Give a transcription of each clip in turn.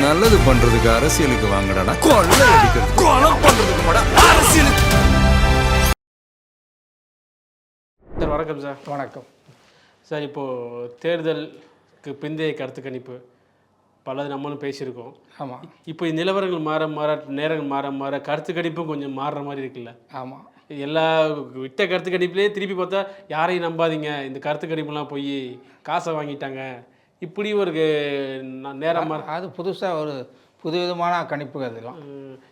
நல்லது பண்றதுக்கு அரசியலுக்கு வாங்கடா, கொள்ளை அடிக்கிறது கொலை பண்றதுக்கு மாடா அரசியலுக்கு. சார் வணக்கம் சார். வணக்கம் சார், இப்போது தேர்தலுக்கு பிந்தைய கருத்து கணிப்பு பலது நம்மளும் பேசியிருக்கோம். ஆமாம். இப்போ நிலவரங்கள் மாற மாற, நேரங்கள் மாற மாற கருத்து கணிப்பும் கொஞ்சம் மாறுற மாதிரி இருக்குல்ல? ஆமாம். எல்லா விட்ட கருத்து கணிப்புலேயே திருப்பி பார்த்தா யாரையும் நம்பாதீங்க, இந்த கருத்து கணிப்புலாம் போய் காசை வாங்கிட்டாங்க, இப்படி ஒரு நேரம் மாற. அது புதுசாக ஒரு புதுவிதமான கணிப்பு அதெல்லாம்.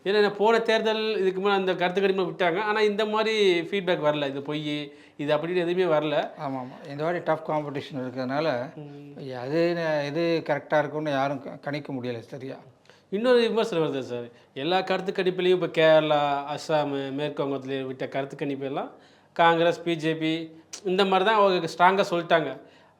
ஏன்னா போன தேர்தல் இதுக்கு மேலே அந்த கருத்து கணிப்பை விட்டாங்க, ஆனால் இந்த மாதிரி ஃபீட்பேக் வரல, இது பொய் இது அப்படின்னு எதுவுமே வரல. ஆமாம் ஆமாம். இந்த மாதிரி டஃப் காம்படிஷன் இருக்கிறதுனால அது எது கரெக்டாக இருக்கும்னு யாரும் கணிக்க முடியலை சரியா. இன்னொரு விமர்சனம் வருது சார், எல்லா கருத்து கணிப்புலையும் இப்போ கேரளா, அஸ்ஸாம், மேற்கு வங்கத்தில் விட்ட கருத்து கணிப்பு எல்லாம் காங்கிரஸ், பிஜேபி இந்த மாதிரி தான் அவங்க ஸ்ட்ராங்காக சொல்லிட்டாங்க.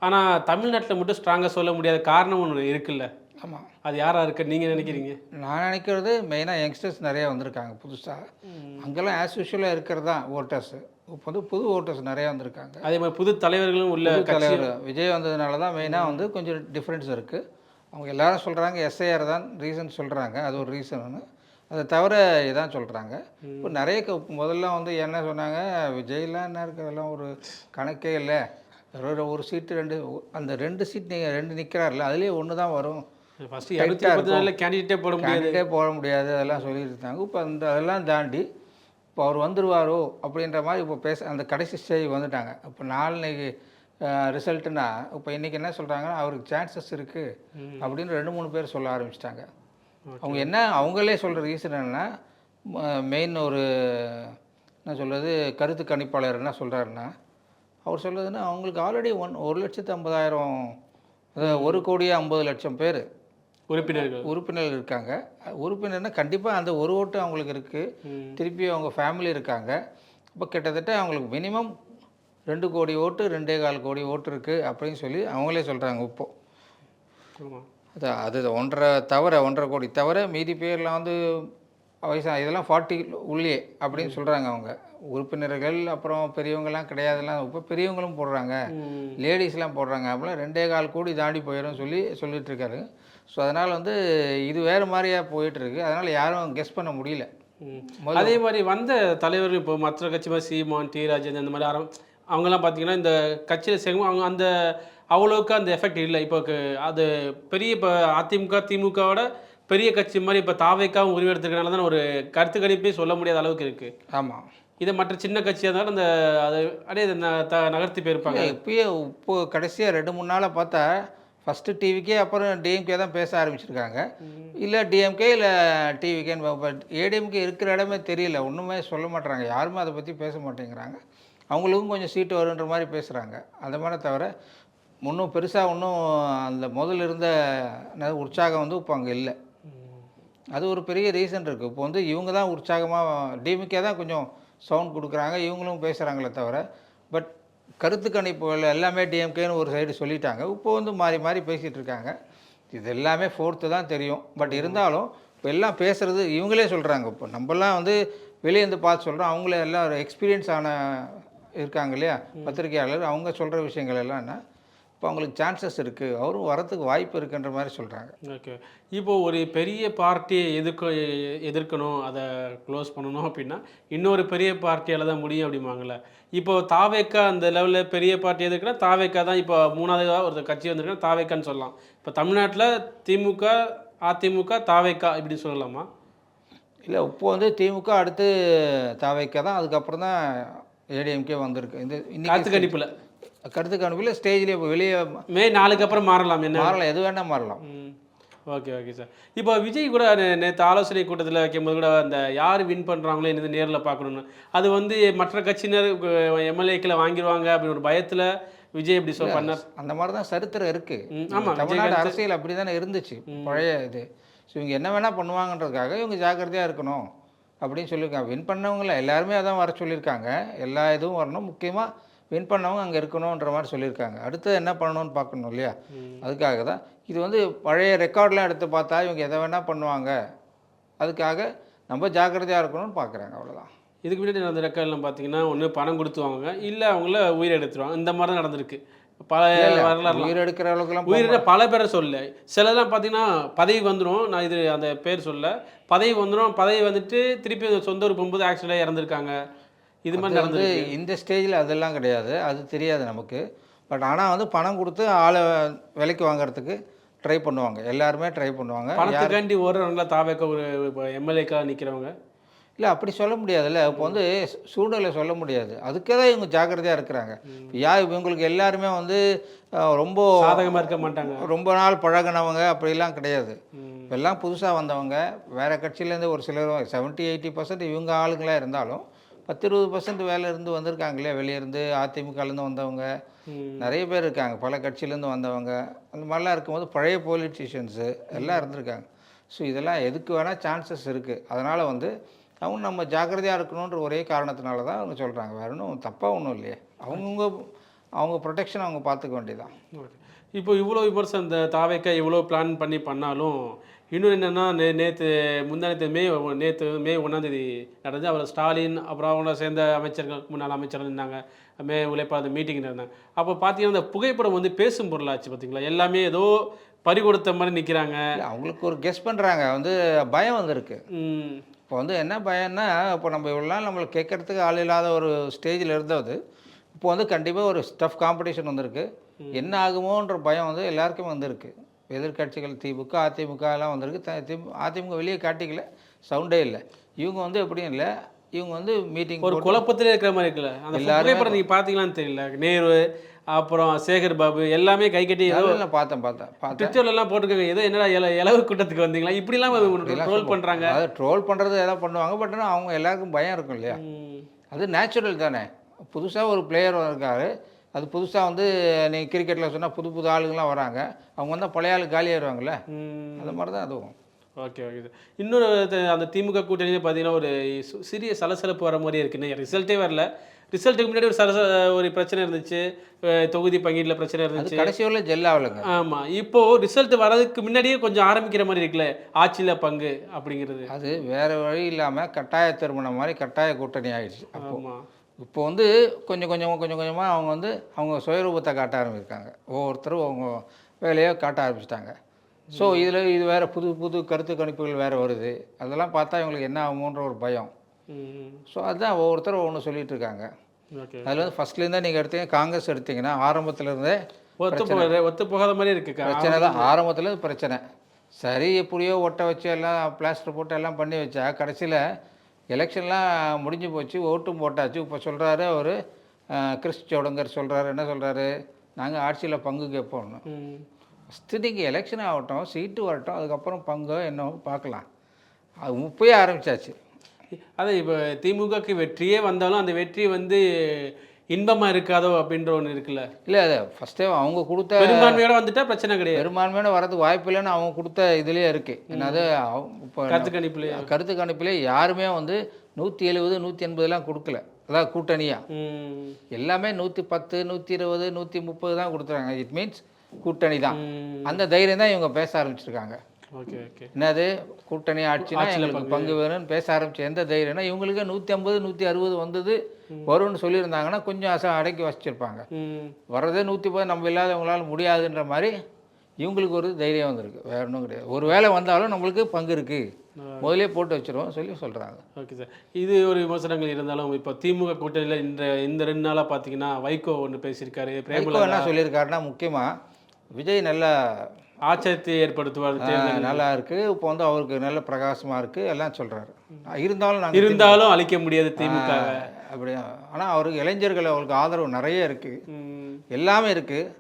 ஆனால் தமிழ்நாட்டில் மட்டும் ஸ்ட்ராங்காக சொல்ல முடியாத காரணம் ஒன்று இருக்குல்ல? ஆமாம். அது யாராக இருக்கு நீங்கள் நினைக்கிறீங்க? நான் நினைக்கிறது மெயினாக யங்ஸ்டர்ஸ் நிறையா வந்திருக்காங்க புதுசாக. அங்கெல்லாம் ஆஸ் யூஷுவலாக இருக்கிறது தான் ஓட்டர்ஸு. இப்போ வந்து புது ஓட்டர்ஸ் நிறையா வந்திருக்காங்க. அதே மாதிரி புது தலைவர்களும் உள்ள தலைவர் விஜய் வந்ததுனால தான் மெயினாக வந்து கொஞ்சம் டிஃப்ரென்ஸ் இருக்குது. அவங்க எல்லாரும் சொல்கிறாங்க எஸ்ஐஆர் தான் ரீசன் சொல்கிறாங்க, அது ஒரு ரீசன். அதை தவிர இதான் சொல்கிறாங்க. இப்போ நிறைய முதல்ல வந்து என்ன சொன்னாங்க, விஜய்லாம் என்ன இருக்கிறதெல்லாம் ஒரு கணக்கே இல்லை, ஒரு சீட்டு அந்த 2 சீட் நீங்கள் 2 நிற்கிறாரில்ல, அதுலேயே ஒன்று தான் வரும், ஃபஸ்ட்டு 234 கேண்டிடேட்டே போட முடியாது அதெல்லாம் சொல்லிட்டு இருந்தாங்க. இப்போ அதெல்லாம் தாண்டி இப்போ அவர் வந்துடுவாரோ அப்படின்ற மாதிரி இப்போ அந்த கடைசி ஸ்டேஜ் வந்துட்டாங்க. இப்போ நாளைக்கு ரிசல்ட்டுனா இப்போ இன்றைக்கி என்ன சொல்கிறாங்கன்னா அவருக்கு சான்சஸ் இருக்குது அப்படின்னு 2-3 பேர் சொல்ல ஆரம்பிச்சிட்டாங்க. அவங்க என்ன அவங்களே சொல்கிற ரீசன் என்னென்னா, மெயின் ஒரு என்ன சொல்கிறது கருத்து கணிப்பாளர் என்ன சொல்கிறாருன்னா, அவர் சொல்கிறதுன்னா அவங்களுக்கு ஆல்ரெடி 1,50,000 1,50,00,000 பேர் உறுப்பினர்கள் இருக்காங்க. உறுப்பினர்னா கண்டிப்பாக அந்த ஒரு ஓட்டு அவங்களுக்கு இருக்குது, திருப்பி அவங்க ஃபேமிலி இருக்காங்க. இப்போ கிட்டத்தட்ட அவங்களுக்கு மினிமம் 2 கோடி ஓட்டு 2.25 கோடி ஓட்டு இருக்குது அப்படின்னு சொல்லி அவங்களே சொல்கிறாங்க. இப்போது அது 1.5 கோடி தவிர மீதி பேர்லாம் வந்து வயசாக இதெல்லாம் 40 உள்ளே அப்படின்னு சொல்கிறாங்க அவங்க உறுப்பினர்கள். அப்புறம் பெரியவங்கலாம் கிடையாதுலாம், இப்போ பெரியவங்களும் போடுறாங்க, லேடிஸ்லாம் போடுறாங்க. அப்படிலாம் 2.25 கோடி தாண்டி போயிடும் சொல்லிட்டுருக்காரு. ஸோ அதனால் வந்து இது வேறு மாதிரியாக போயிட்டுருக்கு. அதனால் யாரும் கெஸ் பண்ண முடியல. அதே மாதிரி வந்த தலைவர்கள் இப்போ மற்ற கட்சி மாதிரி சீமான், டி ராஜேந்திரன் அந்த மாதிரி அவங்கெல்லாம் பார்த்தீங்கன்னா இந்த கட்சியில் சேர்க்கும் அவங்க அந்த அவ்வளோவுக்கு அந்த எஃபெக்ட் இல்லை. இப்போ அது பெரிய இப்போ அதிமுக திமுகவோட பெரிய கட்சி மாதிரி இப்போ தாவேக்காவும் உருவெடுத்துக்கிறனால தான் ஒரு கருத்து கணிப்பே சொல்ல முடியாத அளவுக்கு இருக்குது. ஆமாம். இதை மற்ற சின்ன கட்சியாக இருந்தாலும் அந்த அது அப்படியே நகர்த்தி போயிருப்பாங்க. இப்போ கடைசியாக 2-3 நாளாக பார்த்தா ஃபஸ்ட்டு டிவிக்கே அப்புறம் டிஎம்கே தான் பேச ஆரம்பிச்சிருக்காங்க. இல்லை டிஎம்கே இல்லை டிவிகேன்னு. ஏடிஎம்கே இருக்கிற இடமே தெரியல, ஒன்றுமே சொல்ல மாட்டுறாங்க, யாருமே அதை பற்றி பேச மாட்டேங்கிறாங்க. அவங்களுக்கும் கொஞ்சம் சீட்டு வருன்ற மாதிரி பேசுகிறாங்க. அந்த மாதிரி தவிர இன்னும் பெருசாக ஒன்றும் அந்த முதல்ல இருந்த உற்சாகம் வந்து இப்போ அங்கே இல்லை. அது ஒரு பெரிய ரீசன் இருக்குது. இப்போ வந்து இவங்க தான் உற்சாகமாக டிஎம்கே தான் கொஞ்சம் சவுண்ட் கொடுக்குறாங்க, இவங்களும் பேசுகிறாங்களே தவிர. பட் கருத்து கணிப்புகள் எல்லாமே டிஎம்கேன்னு ஒரு சைடு சொல்லிட்டாங்க. இப்போ வந்து மாறி மாறி பேசிகிட்டு இருக்காங்க. இது எல்லாமே 4th தான் தெரியும். பட் இருந்தாலும் இப்போ எல்லாம் பேசுகிறது இவங்களே சொல்கிறாங்க. இப்போ நம்மலாம் வந்து வெளியே இருந்து பார்த்து சொல்கிறோம், அவங்களே எல்லாம் ஒரு எக்ஸ்பீரியன்ஸ் இருக்காங்க இல்லையா பத்திரிகையாளர், அவங்க சொல்கிற விஷயங்கள் எல்லாம் என்ன, இப்போ அவங்களுக்கு சான்சஸ் இருக்குது, அவரும் வரத்துக்கு வாய்ப்பு இருக்குன்ற மாதிரி சொல்கிறாங்க. ஓகே. இப்போது ஒரு பெரிய பார்ட்டியை எதிர்க்கணும், அதை க்ளோஸ் பண்ணணும் அப்படின்னா இன்னொரு பெரிய பார்ட்டியால் தான் முடியும் அப்படிம்பாங்கள்ல. இப்போது தாவேக்கா அந்த லெவலில் பெரிய பார்ட்டி எதுக்குன்னா தாவேக்கா தான். இப்போ 3வது ஒரு கட்சி வந்திருக்குன்னா தாவேக்கான்னு சொல்லலாம். இப்போ தமிழ்நாட்டில் திமுக, அதிமுக, தாவேக்கா இப்படி சொல்லலாமா? இல்லை, இப்போ வந்து திமுக அடுத்து தாவேக்கா தான், அதுக்கப்புறம் தான் ஏடிஎம்கே வந்திருக்கு. இந்த கருத்து கணிப்பில் ஸ்டேஜ்லேயே இப்போ வெளியே மே 4க்கு அப்புறம் மாறலாம், என்ன மாறலாம், எது வேணால் மாறலாம். Okay okay sir. இப்போ விஜய் கூட நேற்று ஆலோசனை கூட்டத்தில் வைக்கும்போது கூட அந்த யார் வின் பண்ணுறாங்களோ என்னது நேரில் பார்க்கணுன்னு, அது வந்து மற்ற கட்சியினர் எம்எல்ஏக்களை வாங்கிடுவாங்க அப்படின்னு ஒரு பயத்தில் விஜய் எப்படி பண்ணார். அந்த மாதிரி தான் சரித்திரம் இருக்குது. ஆமாம், தமிழ்நாடு அரசியல் அப்படி தானே இருந்துச்சு பழைய இது. ஸோ இவங்க என்ன வேணால் பண்ணுவாங்கன்றதுக்காக இவங்க ஜாக்கிரதையாக இருக்கணும் அப்படின்னு சொல்லியிருக்காங்க. வின் பண்ணவங்கள எல்லாருமே அதான் வர சொல்லியிருக்காங்க, எல்லா இதுவும் வரணும், முக்கியமாக வின் பண்ணவங்க அங்கே இருக்கணுன்ற மாதிரி சொல்லியிருக்காங்க. அடுத்து என்ன பண்ணணும்னு பார்க்கணும் இல்லையா, அதுக்காக தான். இது வந்து பழைய ரெக்கார்ட்லாம் எடுத்து பார்த்தா இவங்க எதை வேணால் பண்ணுவாங்க, அதுக்காக நம்ம ஜாக்கிரதையாக இருக்கணும்னு பார்க்குறாங்க, அவ்வளோதான். இதுக்கு முன்னாடி நடந்த ரெக்கார்ட்லாம் பார்த்தீங்கன்னா ஒன்று பணம் கொடுத்துவாங்க, இல்லை அவங்கள உயிரை எடுத்துருவாங்க, இந்த மாதிரி தான் நடந்திருக்கு. பல வரலாறுலாம் உயிரெடுக்கிற அளவுக்குலாம் உயிரிழந்த பல பேரை சொல்ல சிலலாம் பார்த்தீங்கன்னா பதவி வந்துடும். நான் இது அந்த பேர் சொல்ல பதவி வந்துடும். பதவி வந்துட்டு திருப்பி சொந்த ஊர் போகும்போது ஆக்சிடென்ட்டாக இறந்துருக்காங்க. இது மாதிரி வந்து நடந்திருக்கு. இந்த ஸ்டேஜில் அதெல்லாம் கிடையாது, அது தெரியாது நமக்கு. பட் ஆனால் வந்து பணம் கொடுத்து ஆளை விலைக்கு வாங்குறதுக்கு ட்ரை பண்ணுவாங்க, எல்லாருமே ட்ரை பண்ணுவாங்க. பணத்துக்காண்டி ஓடுறவங்கள தாவேக்க ஒரு எம்எல்ஏக்காக நிற்கிறவங்க. இல்லை அப்படி சொல்ல முடியாதுல்ல. இப்போ வந்து சூழ்நிலை சொல்ல முடியாது, அதுக்கே தான் இவங்க ஜாக்கிரதையாக இருக்கிறாங்க. இவங்களுக்கு எல்லாருமே வந்து ரொம்ப சாதகமாக இருக்க மாட்டாங்க. ரொம்ப நாள் பழகினவங்க அப்படிலாம் கிடையாது. எல்லாம் புதுசாக வந்தவங்க, வேறு கட்சியிலேருந்து ஒரு சிலர் 70-80% இவங்க ஆளுங்களாக இருந்தாலும் 10-20% வேலை இருந்து வந்திருக்காங்களே, வெளியிருந்து அதிமுகலேருந்து வந்தவங்க நிறைய பேர் இருக்காங்க, பல கட்சியிலேருந்து வந்தவங்க. அந்த மாதிரிலாம் இருக்கும்போது பழைய பொலிட்டீஷியன்ஸு எல்லாம் இருந்திருக்காங்க. ஸோ இதெல்லாம் எதுக்கு வேணால் சான்சஸ் இருக்குது. அதனால் வந்து அவங்க நம்ம ஜாக்கிரதையாக இருக்கணுன்ற ஒரே காரணத்தினால தான் அவங்க சொல்கிறாங்க, வேறு ஒன்றும் தப்பாக ஒன்றும் இல்லையே. அவங்க ப்ரொடெக்ஷன் அவங்க பார்த்துக்க வேண்டியதான். ஓகே. இப்போ இவ்வளோ விமர்சனம் இந்த தாவேக்கா இவ்வளோ பிளான் பண்ணாலும் இன்னும் என்னென்னா நேற்று மே 1 நடந்து அவர் ஸ்டாலின் அப்புறம் அவங்கள சேர்ந்த அமைச்சர்கள் முன்னாள் அமைச்சர்கள் இருந்தாங்க, மே உழைப்பாளர் மீட்டிங் இருந்தாங்க. அப்போ பார்த்தீங்கன்னா இந்த புகைப்படம் வந்து பேசும் பொருளாச்சு பார்த்தீங்களா, எல்லாமே ஏதோ பறி கொடுத்த மாதிரி நிற்கிறாங்க. அவங்களுக்கு ஒரு கெஸ் பண்ணுறாங்க, வந்து பயம் வந்திருக்கு. இப்போ வந்து என்ன பயம்னா, இப்போ நம்ம இவ்வளோ நாள் நம்மளுக்கு கேட்குறதுக்கு ஆள் இல்லாத ஒரு ஸ்டேஜில் இருந்தது, இப்போ வந்து கண்டிப்பாக ஒரு டஃப் காம்படிஷன் வந்திருக்கு. என்ன ஆகுமோன்ற பயம் வந்து எல்லாருக்குமே வந்திருக்கு. எதிர்கட்சிகள் திமுக அதிமுக எல்லாம் வந்திருக்கு. அதிமுக வெளியே காட்டிக்கல, சவுண்டே இல்லை. இவங்க வந்து எப்படியும் இல்லை, இவங்க வந்து மீட்டிங் ஒரு குழப்பத்திலே இருக்கிற மாதிரி இருக்குல்ல. அந்த புகைப்படம் நீங்கள் பார்த்தீங்களான்னு தெரியல, நேரு அப்புறம் சேகர் பாபு எல்லாமே கை கட்டி ஏதோ பார்த்தேன் ட்விட்டர்லாம் போட்டிருக்காங்க, ஏதோ என்னடா இலவு கூட்டத்துக்கு வந்தீங்களா இப்படிலாம் ட்ரோல் பண்ணுறாங்க. அது ட்ரோல் பண்ணுறது எதாவது பண்ணுவாங்க. பட் ஆனால் அவங்க எல்லாருக்கும் பயம் இருக்கும் இல்லையா, அது நேச்சுரல் தானே. புதுசாக ஒரு பிளேயர் இருக்கார், அது புதுசாக வந்து நீங்கள் கிரிக்கெட்டில் சொன்னால் புது ஆளுங்கள்லாம் வராங்க, அவங்க வந்தால் பழைய ஆள் காலியாகிடுவாங்கள்ல, அந்த மாதிரி தான் அதுவும். Okay sir. இன்னொரு அந்த திமுக கூட்டணியே பார்த்தீங்கன்னா ஒரு சிறிய சலசலப்பு வர மாதிரியே இருக்குது. ரிசல்ட்டே வரல. ரிசல்ட்டுக்கு முன்னாடி ஒரு பிரச்சனை இருந்துச்சு, தொகுதி பங்கீட்டில் பிரச்சனை இருந்துச்சு, கடைசி வரல ஜெல் ஆகலைங்க. ஆமாம், இப்போது ரிசல்ட் வரதுக்கு முன்னாடியே கொஞ்சம் ஆரம்பிக்கிற மாதிரி இருக்குல்ல ஆட்சியில் பங்கு அப்படிங்கிறது. அது வேறு வழி இல்லாமல் கட்டாய திருமணம் மாதிரி கட்டாய கூட்டணி ஆகிடுச்சு. ஆமாம், இப்போ வந்து கொஞ்சம் கொஞ்சமாக அவங்க வந்து அவங்க சுயரூபத்தை காட்ட ஆரம்பிச்சிருக்காங்க. ஒவ்வொருத்தரும் அவங்க வேலையை காட்ட ஆரம்பிச்சிட்டாங்க. ஸோ இது வேறு புது கருத்து கணிப்புகள் வேறு வருது. அதெல்லாம் பார்த்தா இவங்களுக்கு என்ன ஆகுமோன்ற ஒரு பயம். ஸோ அதுதான் ஒவ்வொருத்தரும் ஒன்று சொல்லிகிட்டு இருக்காங்க. அதில் வந்து ஃபஸ்ட்லேருந்தே நீங்கள் எடுத்தீங்க, காங்கிரஸ் எடுத்திங்கன்னா ஆரம்பத்துலேருந்தே ஒத்து போகாத மாதிரி இருக்குது பிரச்சனை தான். ஆரம்பத்தில் பிரச்சனை சரி, எப்படியோ ஒட்ட வச்சு எல்லாம் பிளாஸ்டர் போட்டு எல்லாம் பண்ணி வச்சா கடைசியில் எலெக்ஷன்லாம் முடிஞ்சு போச்சு, ஓட்டும் போட்டாச்சு. இப்போ சொல்கிறாரு அவர் கிறிஸ் சோடங்கர் சொல்கிறாரு, என்ன சொல்கிறாரு, நாங்கள் ஆட்சியில் பங்கு கேட்போம்னு. ஃபஸ்ட்டு நீங்கள் எலெக்ஷன் ஆகட்டும், சீட்டு வரட்டும், அதுக்கப்புறம் பங்கோ என்னவோ பார்க்கலாம். அது முப்பையே ஆரம்பித்தாச்சு. அதான் இப்போ திமுகக்கு வெற்றியே வந்தாலும் அந்த வெற்றி வந்து இன்பமாக இருக்காதோ அப்படின்ற ஒன்று இருக்குல்ல. இல்லை, அது ஃபஸ்ட்டே அவங்க கொடுத்த பெரும்பான்மையோட வந்துட்டால் பிரச்சனை கிடையாது. பெரும்பான்மையோட வரதுக்கு வாய்ப்பு இல்லைன்னு அவங்க கொடுத்த இதுலேயே இருக்குது. என்னது இப்போ கருத்து கணிப்பிலே யாருமே வந்து 170 180 கொடுக்கல. அதாவது கூட்டணியாக எல்லாமே 110 120 130 தான் கொடுத்துறாங்க. இட் மீன்ஸ் கூட்டணி தான். அந்த தைரியம் தான் இவங்க பேச ஆரம்பிச்சிருக்காங்க. என்னது கூட்டணி ஆட்சினா எங்களுக்கு பங்கு வேணும்னு பேச ஆரம்பிச்சு. எந்த தைரியம்னா இவங்களுக்கு 150 160 வந்தது வரும்னு சொல்லியிருந்தாங்கன்னா கொஞ்சம் அடக்கி வச்சிருப்பாங்க. வர்றதே 110 நம்ம இல்லாதவங்களால முடியாதுன்ற மாதிரி இவங்களுக்கு ஒரு தைரியம் வந்திருக்கு, வேற ஒன்றும் கிடையாது. ஒரு வேளை வந்தாலும் நம்மளுக்கு பங்கு இருக்குது, முதலே போட்டு வச்சிருவோம் சொல்லி சொல்கிறாங்க. ஓகே சார், இது ஒரு விமர்சனங்கள் இருந்தாலும் இப்போ திமுக கூட்டணியில் இந்த 2 நாளாக பார்த்தீங்கன்னா வைகோ ஒன்று பேசியிருக்காரு. வைகோ என்ன சொல்லியிருக்காருன்னா, முக்கியமாக விஜய் நல்ல ஆச்சரியத்தை ஏற்படுத்துவார், நல்லா இருக்குது, இப்போ வந்து அவருக்கு நல்ல பிரகாசமாக இருக்குது எல்லாம் சொல்கிறாரு. இருந்தாலும் அழிக்க முடியாது திமுக அப்படியா. ஆனால் அவருக்கு இளைஞர்கள் அவருக்கு ஆதரவு நிறைய இருக்குது, எல்லாமே இருக்குது.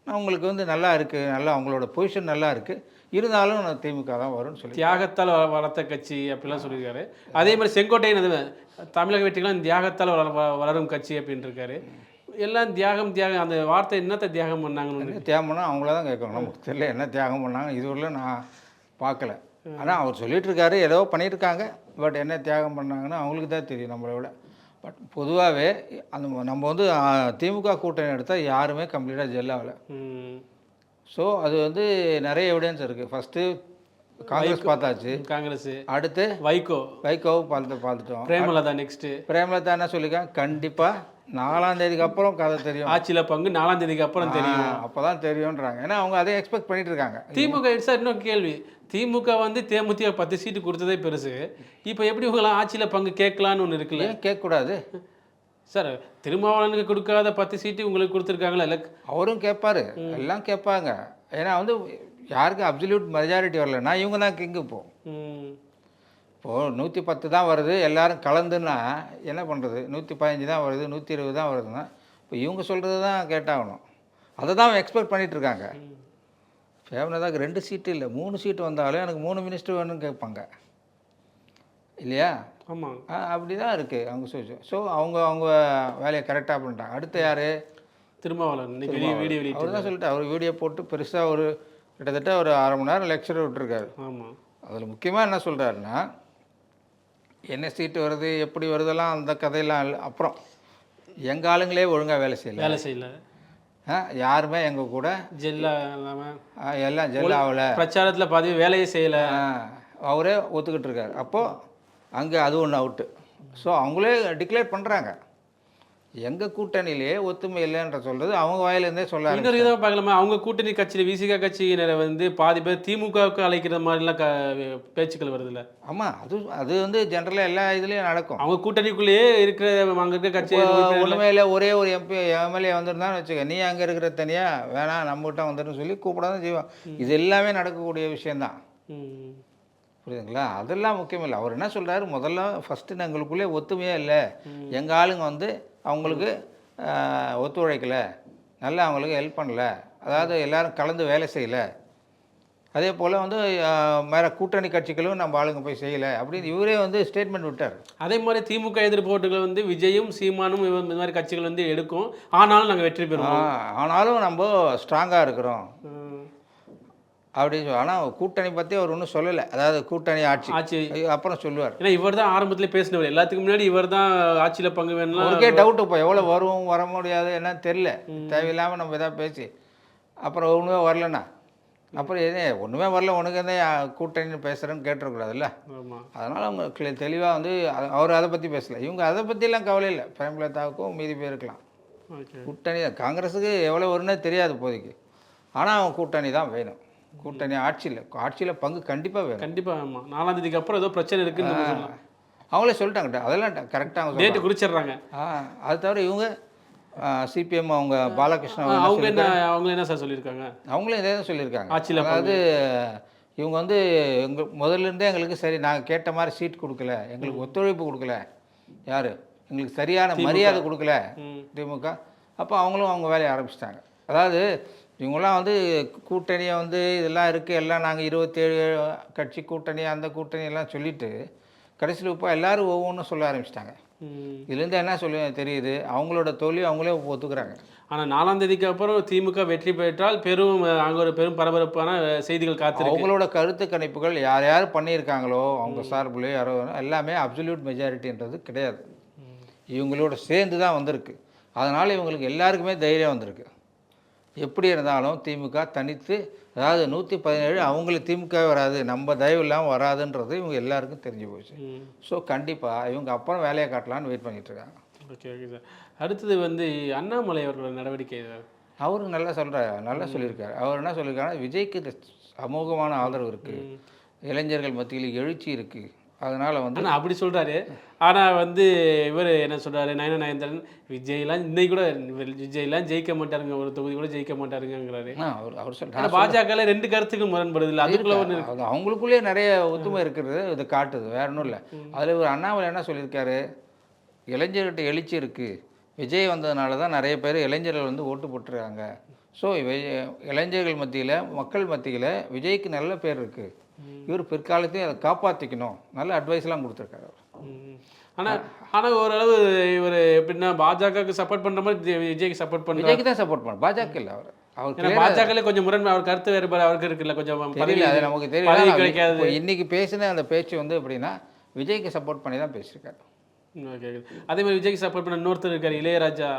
அவங்களுக்கு வந்து நல்லா இருக்குது, நல்லா அவங்களோட பொசிஷன் நல்லா இருக்குது. இருந்தாலும் திமுக தான் வரும்னு சொல்லி தியாகத்தால் வளர்த்த கட்சி அப்படிலாம் சொல்லியிருக்காரு. அதே மாதிரி செங்கோட்டையன் தமிழக வெற்றிகளாம் தியாகத்தால் வளரும் கட்சி அப்படின்ட்டு இருக்காரு. எல்லாம் தியாகம் அந்த வார்த்தை என்னத்தை தியாகம் பண்ணாங்கன்னு தியாகம் பண்ணால் அவங்கள தான் கேட்கணும். நமக்கு தெரியல என்ன தியாகம் பண்ணாங்க, இதுவரையிலும் நான் பார்க்கல. ஆனால் அவர் சொல்லிகிட்டு இருக்காரு ஏதோ பண்ணியிருக்காங்க. பட் என்ன தியாகம் பண்ணாங்கன்னு அவங்களுக்கு தான் தெரியும் நம்மளை விட. பட் பொதுவாகவே நம்ம வந்து திமுக கூட்டணி எடுத்தால் யாருமே கம்ப்ளீட்டாக ஜெல் ஆகலை. ஸோ அது வந்து நிறைய எவிடன்ஸ் இருக்குது. ஃபஸ்ட்டு காங்கிரஸ் பார்த்தாச்சு, காங்கிரஸ் அடுத்து வைகோவும் பார்த்துட்டோம். பிரேமலதா நெக்ஸ்ட்டு. பிரேமலதா என்ன சொல்லியிருக்காங்க, கண்டிப்பாக 4ஆம் தேதிக்கு அப்புறம் கதை தெரியும். ஆட்சியில் பங்கு 4ஆம் தேதிக்கு அப்புறம் தெரியும். அப்போ தான் தெரியுன்றாங்க. ஏன்னா அவங்க அதே எக்ஸ்பெக்ட் பண்ணிட்டு இருக்காங்க. திமுக சார் இன்னும் கேள்வி, திமுக வந்து தேமுதிக 10 சீட்டு கொடுத்ததே பெருசு, இப்போ எப்படி உங்களாம் ஆட்சியில் பங்கு கேட்கலான்னு ஒன்று இருக்குல்ல? ஏன் கேட்கக்கூடாது சார்? திருமாவளவனுக்கு கொடுக்காத 10 சீட்டு உங்களுக்கு கொடுத்துருக்காங்களா? இல்லை அவரும் கேட்பாரு, எல்லாம் கேட்பாங்க. ஏன்னா வந்து யாருக்கு அப்சல்யூட் மெஜாரிட்டி வரலன்னா இவங்க தான் கிங்கு. இப்போது 110 தான் வருது எல்லாரும் கலந்துன்னா என்ன பண்ணுறது? 115 தான் வருது, 120 தான் வருதுன்னா இப்போ இவங்க சொல்கிறது தான் கேட்டாகணும். அதை தான் எக்ஸ்பெக்ட் பண்ணிகிட்ருக்காங்க. ஃபேமிலியாக 2 சீட்டு இல்லை 3 சீட்டு வந்தாலும் எனக்கு 3 மினிஸ்டர் வேணும்னு கேட்பாங்க இல்லையா? ஆமாம், அப்படி தான் இருக்குது அவங்க சொல்லிச்சு. ஸோ அவங்க வேலையை கரெக்டாக பண்ணிட்டாங்க. அடுத்து யார்? திருமாவளவன் வீடியோ அவர் தான் சொல்லிட்டு அவர் வீடியோ போட்டு பெருசாக ஒரு கிட்டத்தட்ட ஒரு 1/2 மணி நேரம் லெக்சர் விட்டுருக்காரு. ஆமாம், அதில் முக்கியமாக என்ன சொல்கிறாருன்னா, என்ன சீட்டு வருது எப்படி வருதெல்லாம் அந்த கதையெல்லாம் இல்லை. அப்புறம் எங்கள் ஆளுங்களே ஒழுங்காக வேலை செய்யலை. யாருமே எங்கள் கூட ஜெல்லா இல்லாமல் எல்லாம் ஜெல்லாவில் பிரச்சாரத்தில் பாதி வேலையை செய்யலை. அவரே ஒத்துக்கிட்டு இருக்காரு. அப்போது அங்கே அது ஒன்று அவுட்டு. ஸோ அவங்களே டிக்ளேர் பண்ணுறாங்க எங்கள் கூட்டணியிலே ஒத்துமை இல்லைன்ற சொல்கிறது அவங்க வாயிலேருந்தே சொல்ல. இன்னொரு இதாக பார்க்கலாமா, அவங்க கூட்டணி கட்சியில் விசிகா கட்சியினரை வந்து பாதி பேர் திமுகவுக்கு அழைக்கிற மாதிரிலாம் பேச்சுக்கள் வருதுல்ல? ஆமாம், அது வந்து ஜென்ரலாக எல்லா இதுலேயும் நடக்கும். அவங்க கூட்டணிக்குள்ளேயே இருக்கிற அங்கே இருக்க கட்சி ஒன்றுமே இல்லை, ஒரே ஒரு எம்எல்ஏ வந்துருந்தான்னு வச்சுக்க, நீ அங்கே இருக்கிற தனியாக வேணாம் நம்மகிட்ட வந்துடுன்னு சொல்லி கூப்பிடாதான் செய்வான். இது எல்லாமே நடக்கக்கூடிய விஷயந்தான். புரியுதுங்களா? அதெல்லாம் முக்கியம் இல்லை. அவர் என்ன சொல்கிறாரு, முதல்ல ஃபஸ்ட்டு எங்களுக்குள்ளே ஒத்துமையே இல்லை, எங்கள் ஆளுங்க வந்து அவங்களுக்கு ஒத்துழைக்கலை, நல்லா அவங்களுக்கு ஹெல்ப் பண்ணலை, அதாவது எல்லோரும் கலந்து வேலை செய்யலை, அதே போல் வந்து வேறு கூட்டணி கட்சிகளும் நம்ம ஆளுங்க போய் செய்யலை அப்படின்னு இவரே வந்து ஸ்டேட்மெண்ட் விட்டார். அதே மாதிரி திமுக எதிர்ப்போட்டுகள் வந்து விஜயும் சீமானும் இந்த மாதிரி கட்சிகள் வந்து எடுக்கும், ஆனாலும் நாங்கள் வெற்றி பெறுவோம், ஆனாலும் நம்ம ஸ்ட்ராங்காக இருக்கிறோம் அப்படின்னு சொல்லி. ஆனால் கூட்டணி பற்றி அவர் ஒன்றும் சொல்லலை. அதாவது கூட்டணி ஆட்சி அப்புறம் சொல்லுவார். ஏன்னா இவர் தான் ஆரம்பத்தில் பேசினவர், எல்லாத்துக்கும் முன்னாடி இவர் தான் ஆட்சியில் பங்கு வேணும். அவருக்கே டவுட் இப்போ எவ்வளோ வரும் வர முடியாது என்ன தெரில, தேவையில்லாமல் நம்ம எதாவது பேசி அப்புறம் ஒன்றுமே வரலண்ணா, அப்புறம் ஒன்றுமே வரல உனக்கு எந்த கூட்டணின்னு பேசுகிறேன்னு கேட்டுருக்கூடாதுல்ல. அதனால் அவங்க தெளிவாக வந்து அவர் அதை பற்றி பேசலை. இவங்க அதை பற்றிலாம் கவலை இல்லை. பிரேமலதாவுக்கும் மீதி பேருக்கலாம் கூட்டணி தான். காங்கிரஸுக்கு எவ்வளோ வரும்னே தெரியாது இப்போதைக்கு, ஆனால் அவங்க கூட்டணி தான் வேணும். கூட்டணி ஆட்சியில் பங்கு கண்டிப்பாக வேணும். கண்டிப்பாக. ஆமாம், 4ஆம் தேதிக்கு அப்புறம் ஏதோ பிரச்சனை இருக்குன்னு அவங்களே சொல்லிட்டாங்க. அதெல்லாம் கரெக்டாக டேட்டு குறிச்சிடுறாங்க. அது தவிர இவங்க சிபிஎம் அவங்க பாலகிருஷ்ணன் அவங்க என்ன சார் சொல்லியிருக்காங்க? அவங்களும் இதே தான் சொல்லியிருக்காங்க ஆட்சியில். அதாவது இவங்க வந்து முதல்லேருந்தே எங்களுக்கு சரி நாங்கள் கேட்ட மாதிரி சீட் கொடுக்கல, எங்களுக்கு ஒத்துழைப்பு கொடுக்கல, யார் எங்களுக்கு சரியான மரியாதை கொடுக்கல திமுக. அப்போ அவங்களும் அவங்க வேலையை ஆரம்பிச்சிட்டாங்க. அதாவது இவங்களாம் வந்து கூட்டணியை வந்து இதெல்லாம் இருக்குது, எல்லாம் நாங்கள் 27 கட்சி கூட்டணி அந்த கூட்டணி எல்லாம் சொல்லிவிட்டு கடைசியில் இப்போ எல்லோரும் ஒவ்வொன்றும் சொல்ல ஆரம்பிச்சிட்டாங்க. இதுலேருந்து என்ன சொல்லி தெரியுது, அவங்களோட தோல்வி அவங்களே ஒத்துக்கிறாங்க. ஆனால் 4ஆம் தேதிக்கு அப்புறம் திமுக வெற்றி பெற்றால் பெரும் அங்கே ஒரு பெரும் பரபரப்பான செய்திகள் காத்து. அவங்களோட கருத்து கணிப்புகள் யார் யார் பண்ணியிருக்காங்களோ அவங்க சார்பில் யாரோ எல்லாமே அப்சல்யூட் மெஜாரிட்டின்றது கிடையாது, இவங்களோட சேர்ந்து தான் வந்திருக்கு. அதனால் இவங்களுக்கு எல்லாருக்குமே தைரியம் வந்திருக்கு. எப்படி இருந்தாலும் திமுக தனித்து, அதாவது 117 அவங்களுக்கு திமுக வராது, நம்ம தயவு இல்லாமல் வராதுன்றது இவங்க எல்லாருக்கும் தெரிஞ்சு போச்சு. ஸோ கண்டிப்பாக இவங்க அப்புறம் வேலையை காட்டலான்னு வெயிட் பண்ணிகிட்ருக்காங்க. Okay okay sir. அடுத்தது வந்து அண்ணாமலை அவர்களோட நடவடிக்கை. அவரும் நல்லா சொல்லியிருக்காரு. அவர் என்ன சொல்லியிருக்காருன்னா, விஜய்க்கு அமோகமான ஆதரவு இருக்குது, இளைஞர்கள் மத்தியில் எழுச்சி இருக்குது, அதனால் வந்து அப்படி சொல்கிறாரு. ஆனால் வந்து இவர் என்ன சொல்கிறாரு, நயனநயன்தரன் விஜய்லாம் இன்னைக்கு கூட விஜய்லாம் ஜெயிக்க மாட்டாருங்க, ஒரு தொகுதி கூட ஜெயிக்க மாட்டாருங்கிறாரு. அவர் சொல்கிறார் பாஜக 2 கருத்துக்கும் முரண்படுது இல்லை, அதுக்குள்ள ஒன்று அவங்களுக்குள்ளேயே நிறைய ஒத்துமை இருக்கிறது இது காட்டுது, வேற ஒன்றும் இல்லை. அதில் ஒரு அண்ணாமலை என்ன சொல்லியிருக்காரு, இளைஞர்கிட்ட எழுச்சி இருக்குது, விஜய் வந்ததுனால தான் நிறைய பேர் இளைஞர்கள் வந்து ஓட்டு போட்டுருக்காங்க. ஸோ இளைஞர்கள் மத்தியில் மக்கள் மத்தியில் விஜய்க்கு நல்ல பேர் இருக்குது, இவர் பிற்காலத்தையும் அதை காப்பாற்றிக்கணும், நல்ல அட்வைஸ்லாம் கொடுத்துருக்காரு. ஆனால் ஓரளவு இவர் எப்படின்னா பாஜகவுக்கு சப்போர்ட் பண்ணுற மாதிரி விஜய்க்கு சப்போர்ட் பண்ணுறாரு. விஜய்க்கு தான் சப்போர்ட் பண்ண, பாஜக இல்லை. அவர் பாஜக கொஞ்சம் முரண், அவர் கருத்து வேறுபாடு அவருக்கு இருக்குல்ல, கொஞ்சம் தெரியல, அது நமக்கு தெரியல. கிடைக்காது. இன்னைக்கு பேசின அந்த பேச்சு வந்து எப்படின்னா விஜய்க்கு சப்போர்ட் பண்ணி தான் பேசியிருக்காரு. ஓகே. அதே மாதிரி விஜய்க்கு சப்போர்ட் பண்ண இன்னொருத்தர் இருக்கார், இளையராஜா.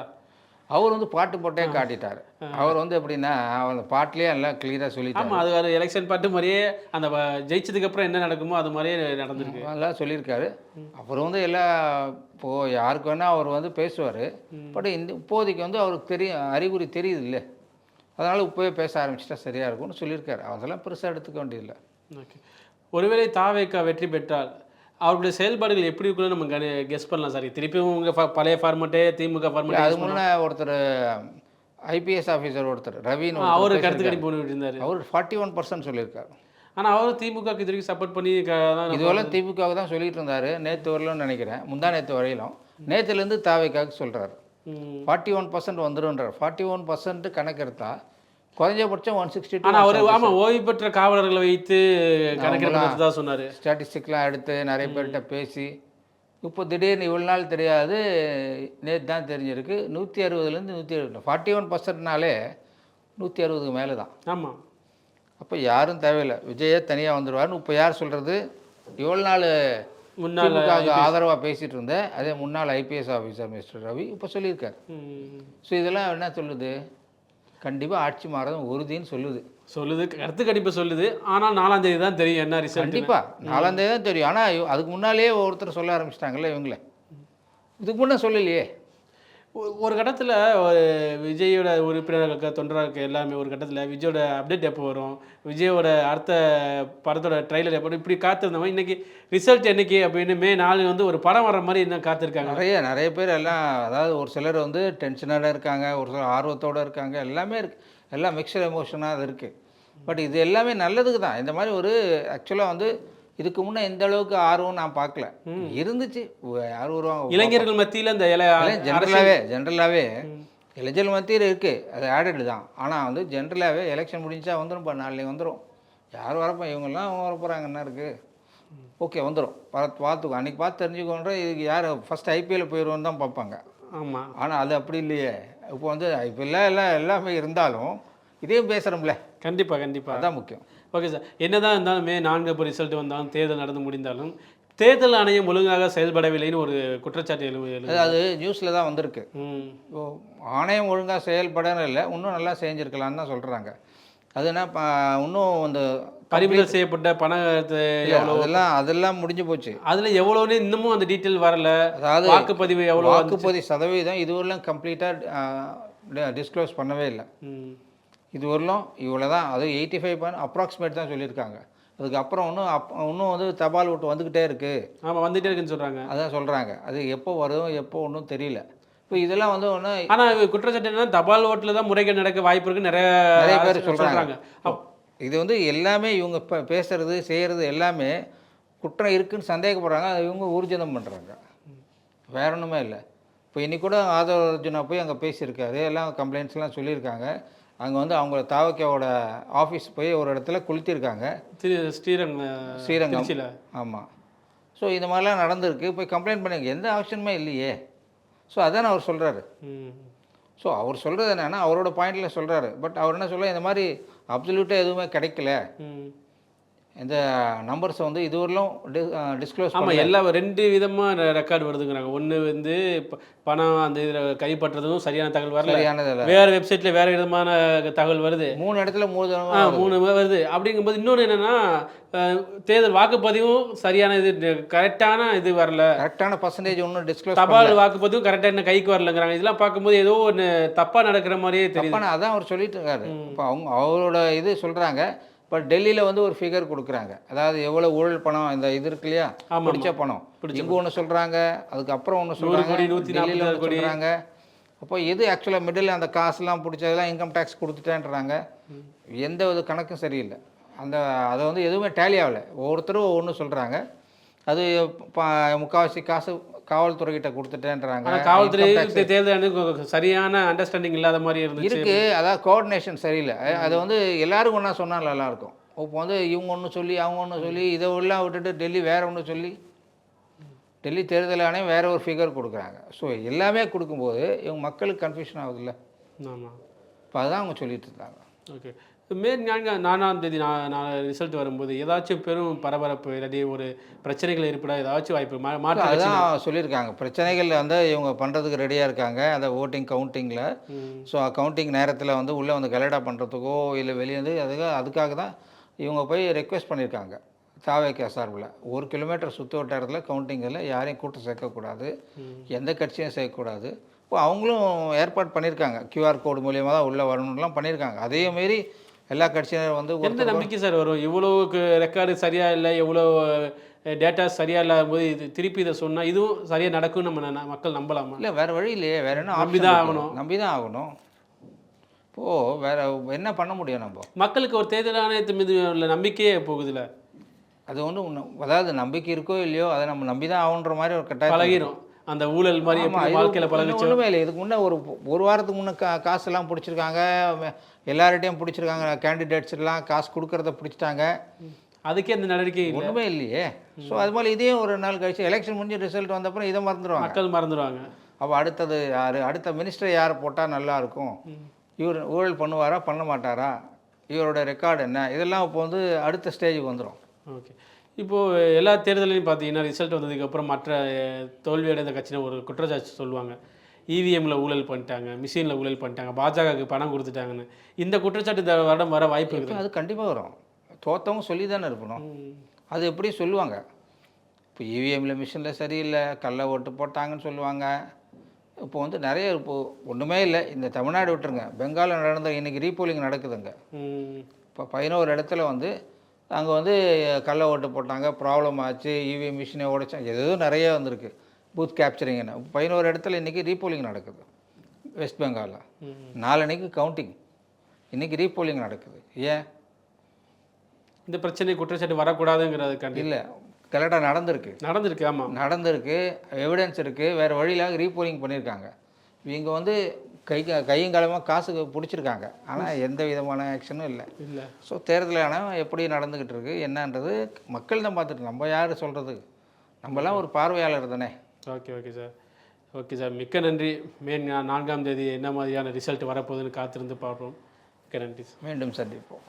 அவர் வந்து பாட்டு போட்டே காட்டிட்டார். அவர் வந்து எப்படின்னா அவர் பாட்டிலேயே எல்லாம் கிளியராக சொல்லிட்டார். ஆமாம், அது ஒரு எலெக்ஷன் பாட்டு மாதிரியே அந்த ஜெயிச்சதுக்கு அப்புறம் என்ன நடக்குமோ அது மாதிரியே நடந்திருக்கு. அதெல்லாம் சொல்லியிருக்காரு. அப்புறம் வந்து எல்லாம் இப்போது யாருக்கு வேணால் அவர் வந்து பேசுவார். பட் இப்போதைக்கு வந்து அவருக்கு அறிகுறி தெரியுது இல்லை, அதனால் இப்போவே பேச ஆரம்பிச்சிட்டா சரியாக இருக்கும்னு சொல்லியிருக்காரு. அதெல்லாம் பெருசாக எடுத்துக்க வேண்டியதில்லை. ஓகே. ஒருவேளை தாவேக்கா வெற்றி பெற்றால் அவருடைய செயல்பாடுகள் எப்படி இருக்குன்னு நம்ம கெஸ் பண்ணலாம் சார். திருப்பியும் உங்கள் பழைய ஃபார்மெட்டே திமுக ஃபார்மெட்டே அது முன்னே ஒருத்தர் ஐபிஎஸ் ஆஃபீஸர் ஒருத்தர் ரவின்னு அவரு கருத்து கணிப்பு பண்ணிட்டு இருந்தார். அவர் 41% சொல்லியிருக்காரு. ஆனால் அவரும் திமுகவுக்கு இது வரைக்கும் சப்போர்ட் பண்ணி இதுவரை திமுகவுக்கு தான் சொல்லிட்டு இருந்தார். நேற்று வரலன்னு நினைக்கிறேன், முந்தா நேற்று வரையிலும். நேற்றுலேருந்து தாவேக்காவுக்கு சொல்கிறார் 41% வந்துடும்ன்றார். 41% கணக்கு எடுத்தால் குறைஞ்சபட்சம் 162. ஆனால் அவர் ஆமாம் ஓய்வு பெற்ற காவலர்களை வைத்து கணக்கெடுத்து தான் சொன்னார். ஸ்டாட்டிஸ்டிக்லாம் எடுத்து நிறைய பேர்கிட்ட பேசி இப்போ திடீர்னு இவ்வளோ நாள் தெரியாது, நேற்று தான் தெரிஞ்சிருக்கு. 160லேருந்து 170 41%னாலே 160க்கு மேலே தான். ஆமாம். அப்போ யாரும் தேவையில்லை, விஜயே தனியாக வந்துடுவார்னு இப்போ யார் சொல்கிறது? இவ்வளோ நாள் முன்னாள் ஆதரவாக பேசிகிட்டு இருந்தேன் அதே முன்னாள் ஐபிஎஸ் ஆஃபீஸர் மிஸ்டர் ரவி இப்போ சொல்லியிருக்கார். ஸோ இதெல்லாம் என்ன சொல்லுது? கண்டிப்பாக ஆட்சி மாறதும் உறுதின்னு சொல்லுது. கருத்து கணிப்பு சொல்லுது. ஆனால் 4ஆம் தேதி தான் தெரியும் என்ன ரிசல்ட். கண்டிப்பாக 4ஆம் தேதி தான் தெரியும். ஆனால் அதுக்கு முன்னாலேயே ஒருத்தர் சொல்ல ஆரம்பிச்சிட்டாங்கல்ல இவங்களே, இதுக்கு முன்னே சொல்லலையே. ஒரு கட்டத்தில் ஒரு விஜயோட உறுப்பினர்களுக்கு தொண்டர்களுக்கு எல்லாமே ஒரு கட்டத்தில் விஜயோட அப்டேட் எப்போ வரும், விஜயோட அடுத்த படத்தோட ட்ரைலர் எப்போ, இப்படி காத்திருந்தவங்க இன்றைக்கி ரிசல்ட் என்னைக்கு அப்படின்னு மே 4 வந்து ஒரு படம் வர்ற மாதிரி இன்னும் காத்திருக்காங்க. நிறைய பேர் எல்லாம், அதாவது ஒரு சிலர் வந்து டென்ஷனோட இருக்காங்க, ஒரு சிலர் ஆர்வத்தோடு இருக்காங்க, எல்லாமே இருக்குது. எல்லாம் மிக்சர் எமோஷனாக அது இருக்குது. பட் இது எல்லாமே நல்லதுக்கு தான். இந்த மாதிரி ஒரு ஆக்சுவலாக வந்து இதுக்கு முன்னே எந்த அளவுக்கு ஆர்வம் நான் பார்க்கல, இருந்துச்சு. யார் வருவாங்க இளைஞர்கள் மத்தியில் இந்த ஜென்ரலாகவே இளைஞர்கள் மத்தியில் இருக்குது, அது ஆடட் தான். ஆனால் வந்து ஜென்ரலாகவே எலெக்ஷன் முடிஞ்சா வந்துடும், நாளைக்கு வந்துடும். யார் வரப்போ இவங்கெல்லாம் அவங்க வர போகிறாங்க, என்ன இருக்குது, ஓகே வந்துடும், பார்த்துக்கோ, அன்றைக்கி பார்த்து தெரிஞ்சுக்கோன்ற. இதுக்கு யார் ஃபஸ்ட் ஐபிஎல் போயிடுவோன்னு தான் பார்ப்பாங்க. ஆமாம். ஆனால் அது அப்படி இல்லையே. இப்போ வந்து ஐபிஎல் எல்லாமே இருந்தாலும் இதையும் பேசுகிறோம்ல. கண்டிப்பாக அதுதான் முக்கியம். Okay sir. என்னதான் இருந்தாலும் மே 4 இப்போ ரிசல்ட் வந்தாலும் தேர்தல் நடந்து முடிந்தாலும் தேர்தல் ஆணையம் ஒழுங்காக செயல்படவில்லைன்னு ஒரு குற்றச்சாட்டு எழுது. அது நியூஸில் தான் வந்திருக்கு. ஆணையம் ஒழுங்காக செயல்படன்னு இல்லை, இன்னும் நல்லா செஞ்சுருக்கலான்னு தான் சொல்கிறாங்க. அதுனா இன்னும் அந்த பறிமுதல் செய்யப்பட்ட பணத்தை அதெல்லாம் முடிஞ்சு போச்சு. அதில் எவ்வளோன்னு இன்னமும் அந்த டீட்டெயில் வரல. அதாவது வாக்குப்பதிவு எவ்வளோ, வாக்குப்பதிவு சதவீதம் இதுவரையிலும் கம்ப்ளீட்டாக டிஸ்க்ளோஸ் பண்ணவே இல்லை. இதுவரையிலும் இவ்வளோ தான், அது 85 அப்ராக்சிமேட் தான் சொல்லியிருக்காங்க. அதுக்கப்புறம் இன்னும் வந்து தபால் ஓட்டு வந்துக்கிட்டே இருக்குது. ஆமாம், வந்துகிட்டே இருக்குன்னு சொல்கிறாங்க. அதான் சொல்கிறாங்க. அது எப்போ வரும் எப்போ ஒன்றும் தெரியல. இப்போ இதெல்லாம் வந்து ஒன்று. ஆனால் குற்றச்சாட்டு என்னன்னா தபால் ஓட்டில் தான் முறைகள் நடக்க வாய்ப்பு இருக்குன்னு நிறைய பேர் சொல்கிறாங்க. இது வந்து எல்லாமே இவங்க இப்போ பேசுகிறது செய்கிறது எல்லாமே குற்றம் இருக்குதுன்னு சந்தேகப்படுறாங்க, இவங்க ஊர்ஜிதம் பண்ணுறாங்க, வேற ஒன்றுமே இல்லை. இப்போ இன்னைக்கு கூட ஆதவ அர்ஜுனா போய் அங்கே பேசியிருக்காரு, எல்லாம் கம்ப்ளைண்ட்ஸ்லாம் சொல்லியிருக்காங்க. அங்கே வந்து அவங்கள தாவக்காவோட ஆஃபீஸ் போய் ஒரு இடத்துல கொளுத்திருக்காங்க, ஸ்ரீரங்கம். ஆமாம். ஸோ இந்த மாதிரிலாம் நடந்திருக்கு. போய் கம்ப்ளைண்ட் பண்ணிங்க, எந்த ஆப்ஷனுமே இல்லையே. ஸோ அதான் அவர் சொல்கிறாரு. ஸோ அவர் சொல்கிறது என்னென்னா அவரோட பாயிண்டில் சொல்கிறாரு. பட் அவர் என்ன சொல்ல, இந்த மாதிரி அப்சல்யூட்டாக எதுவுமே கிடைக்கல, இந்த நம்பர்ஸை வந்து இதுவரையிலும் டிஸ்க்ளோஸ் ஆமாம். எல்லா 2 விதமாக ரெக்கார்டு வருதுங்கிறாங்க. ஒன்று வந்து பணம் அந்த இதில் கைப்பற்றதும் சரியான தகவல் வரல, வேறு வெப்சைட்டில் வேறு விதமான தகவல் வருது, 3 இடத்துல 3 வருது. அப்படிங்கும்போது இன்னொன்று என்னென்னா தேர்தல் வாக்குப்பதிவும் சரியான இது கரெக்டான இது வரல, கரெக்டான பர்சன்டேஜ் ஒன்றும் டிஸ்க்ளோஸ், தபால் வாக்குப்பதிவும் கரெக்டாக என்ன கைக்கு வரலங்கிறாங்க. இதெல்லாம் பார்க்கும்போது ஏதோ ஒன்று தப்பாக நடக்கிற மாதிரியே தெரியும். அதான் அவர் சொல்லிட்டு இருக்காரு. இப்போ அவரோட இது சொல்கிறாங்க. இப்போ டெல்லியில் வந்து ஒரு ஃபிகர் கொடுக்குறாங்க, அதாவது எவ்வளோ ஊழல் பணம் இந்த இது இருக்கு இல்லையா, பிடிச்ச பணம். இங்கே ஒன்று சொல்கிறாங்க, அதுக்கப்புறம் ஒன்று சொல்கிறாங்க, டெல்லியில் ஒன்று சொல்கிறாங்க. அப்போ எது ஆக்சுவலாக மிடில் அந்த காசுலாம் பிடிச்சதெல்லாம் இன்கம் டேக்ஸ் கொடுத்துட்டேன்றாங்க. எந்த ஒரு கணக்கும் சரியில்லை. அதை வந்து எதுவுமே டேலி ஆகலை. ஒவ்வொருத்தரும் ஒவ்வொன்று சொல்கிறாங்க. அது முக்கால்வாசி காசு காவல்துறைகிட்ட கொடுத்துட்டேன்றாங்க. காவல்துறை தேர்தல் சரியான அண்டர்ஸ்டாண்டிங் இல்லாத மாதிரி இருக்குது. அதாவது கோஆர்டினேஷன் சரியில்லை. அதை வந்து எல்லாரும் ஒன்றா சொன்னால் நல்லாயிருக்கும். இப்போ வந்து இவங்க ஒன்று சொல்லி அவங்க ஒன்று சொல்லி இதை எல்லாம் விட்டுட்டு டெல்லி வேறு ஒன்று சொல்லி, டெல்லி தேர்தல் ஆணையம் வேறு ஒரு ஃபிகர் கொடுக்குறாங்க. ஸோ எல்லாமே கொடுக்கும்போது இவங்க மக்களுக்கு கன்ஃபியூஷன் ஆகுதுல்ல. ஆமாம். இப்போ அதுதான் அவங்க சொல்லிட்டு இருந்தாங்க. ஓகே. மே 4ஆம் தேதி நான் ரிசல்ட் வரும்போது ஏதாச்சும் பெரும் பரபரப்பு இல்லாட்டி ஒரு பிரச்சனைகள் ஏற்பட ஏதாச்சும் வாய்ப்பு மாற்று கட்சி அதுதான் சொல்லியிருக்காங்க. பிரச்சனைகள் வந்து இவங்க பண்ணுறதுக்கு ரெடியாக இருக்காங்க. அந்த ஓட்டிங் கவுண்டிங்கில். ஸோ கவுண்டிங் நேரத்தில் வந்து உள்ளே வந்து கலடா பண்ணுறதுக்கோ இல்லை வெளியே வந்து அதுக்காக தான் இவங்க போய் ரெக்வெஸ்ட் பண்ணியிருக்காங்க தாவேகா சார்பில். 1 கிலோமீட்டர் சுற்று வட்டாரத்தில் கவுண்டிங்கில் யாரையும் கூட்டம் சேர்க்கக்கூடாது, எந்த கட்சியும் சேர்க்கக்கூடாது. இப்போ அவங்களும் ஏற்பாடு பண்ணியிருக்காங்க. கியூஆர் கோடு மூலியமாக தான் உள்ளே வரணும்லாம் பண்ணியிருக்காங்க. அதே மாரி எல்லா கட்சியினரும் வந்து எந்த நம்பிக்கை சார் வரும்? இவ்வளோக்கு ரெக்கார்டு சரியாக இல்லை, எவ்வளோ டேட்டா சரியாக இல்லாத போது இது திருப்பி இதை சொன்னால் இதுவும் சரியாக நடக்கும்னு மக்கள் நம்பலாமா? இல்லை, வேறு வழி இல்லையே. வேறு என்ன நம்பி தான் ஆகணும். நம்பி தான் ஆகணும். இப்போது வேறு என்ன பண்ண முடியும் நம்ம? மக்களுக்கு ஒரு தேர்தல் ஆணையத்து மீது உள்ள நம்பிக்கையே போகுதுல்ல. அது ஒன்றும் அதாவது நம்பிக்கை இருக்கோ இல்லையோ அதை நம்ம நம்பி தான் ஆகுன்ற மாதிரி ஒரு கட்டாயம் பழகிரும். அந்த ஊழல் மாதிரி வாழ்க்கையில் பழகிச்சு. ஒன்றுமே இல்லை. இதுக்கு முன்னே ஒரு வாரத்துக்கு முன்னே காசெல்லாம் பிடிச்சிருக்காங்க. எல்லார்கிட்டையும் பிடிச்சிருக்காங்க. கேண்டிடேட்ஸ்லாம் காசு கொடுக்கறத பிடிச்சிட்டாங்க. அதுக்கே அந்த நடவடிக்கை ஒன்றுமே இல்லையே. ஸோ அது மாதிரி இதையும் ஒரு நாள் கழிச்சு எலெக்ஷன் முடிஞ்சு ரிசல்ட் வந்தப்பறம் இதை மறந்துடுவாங்க. மக்கள் மறந்துடுவாங்க. அப்போ அடுத்தது யார், அடுத்த மினிஸ்டர் யார் போட்டால் நல்லாயிருக்கும், இவர் ஊழல் பண்ணுவாரா பண்ண மாட்டாரா, இவரோட ரெக்கார்டு என்ன, இதெல்லாம் இப்போ வந்து அடுத்த ஸ்டேஜுக்கு வந்துடும். ஓகே. இப்போது எல்லா தேர்தலையும் பார்த்தீங்கன்னா ரிசல்ட் வந்ததுக்கப்புறம் மற்ற தோல்வியடைந்த கட்சியினர் ஒரு குற்றச்சாட்டு சொல்லுவாங்க. இவிஎம்மில் ஊழல் பண்ணிட்டாங்க, மிஷினில் ஊழல் பண்ணிட்டாங்க, பாஜகவுக்கு பணம் கொடுத்துட்டாங்கன்னு. இந்த குற்றச்சாட்டு இந்த வருடம் வர வாய்ப்பு இருக்குது. அது கண்டிப்பாக வரும். தோற்றவங்க சொல்லி தானே இருக்கணும். அது எப்படி சொல்லுவாங்க? இப்போ இவிஎம்மில் மிஷினில் சரியில்லை, கள்ள ஓட்டு போட்டாங்கன்னு சொல்லுவாங்க. இப்போ வந்து நிறைய இப்போது ஒன்றுமே இல்லை. இந்த தமிழ்நாடு விட்டுருங்க, பெங்காலில் நடந்த இன்றைக்கி ரீபோலிங் நடக்குதுங்க. இப்போ 11 இடத்துல வந்து அங்கே வந்து கள்ள ஓட்டு போட்டாங்க, ப்ராப்ளம் ஆச்சு, இவிஎம் மிஷினை உடைச்சாங்க, ஏதோ நிறைய வந்திருக்கு பூத் கேப்சரிங்னு. 11 இடத்துல இன்றைக்கி ரீபோலிங் நடக்குது வெஸ்ட் பெங்காலில். நாளன்னைக்கு கவுண்டிங், இன்றைக்கி ரீபோலிங் நடக்குது. ஏன் இந்த பிரச்சனை குற்றச்சாட்டு வரக்கூடாதுங்கிறதுக்காண்டி? இல்லை, கரெக்டாக நடந்திருக்கு. ஆமாம் நடந்திருக்கு, எவிடன்ஸ் இருக்குது. வேறு வழியிலாக ரீபோலிங் பண்ணியிருக்காங்க. இவங்க வந்து கையங்காலமாக காசுக்கு பிடிச்சிருக்காங்க. ஆனால் எந்த விதமான ஆக்ஷனும் இல்லை. ஸோ தேர்தல் ஆணையம் எப்படி நடந்துக்கிட்டு இருக்கு என்னன்றது மக்கள் தான் பார்த்துட்டு, நம்ம யார் சொல்கிறது? நம்மலாம் ஒரு பார்வையாளர் தானே. Okay sir. ஓகே சார், மிக்க நன்றி. மே 4ஆம் தேதி என்ன மாதிரியான ரிசல்ட் வரப்போகுதுன்னு காத்திருந்து பார்ப்போம். மிக்க நன்றி சார். மீண்டும் சந்திப்போம்.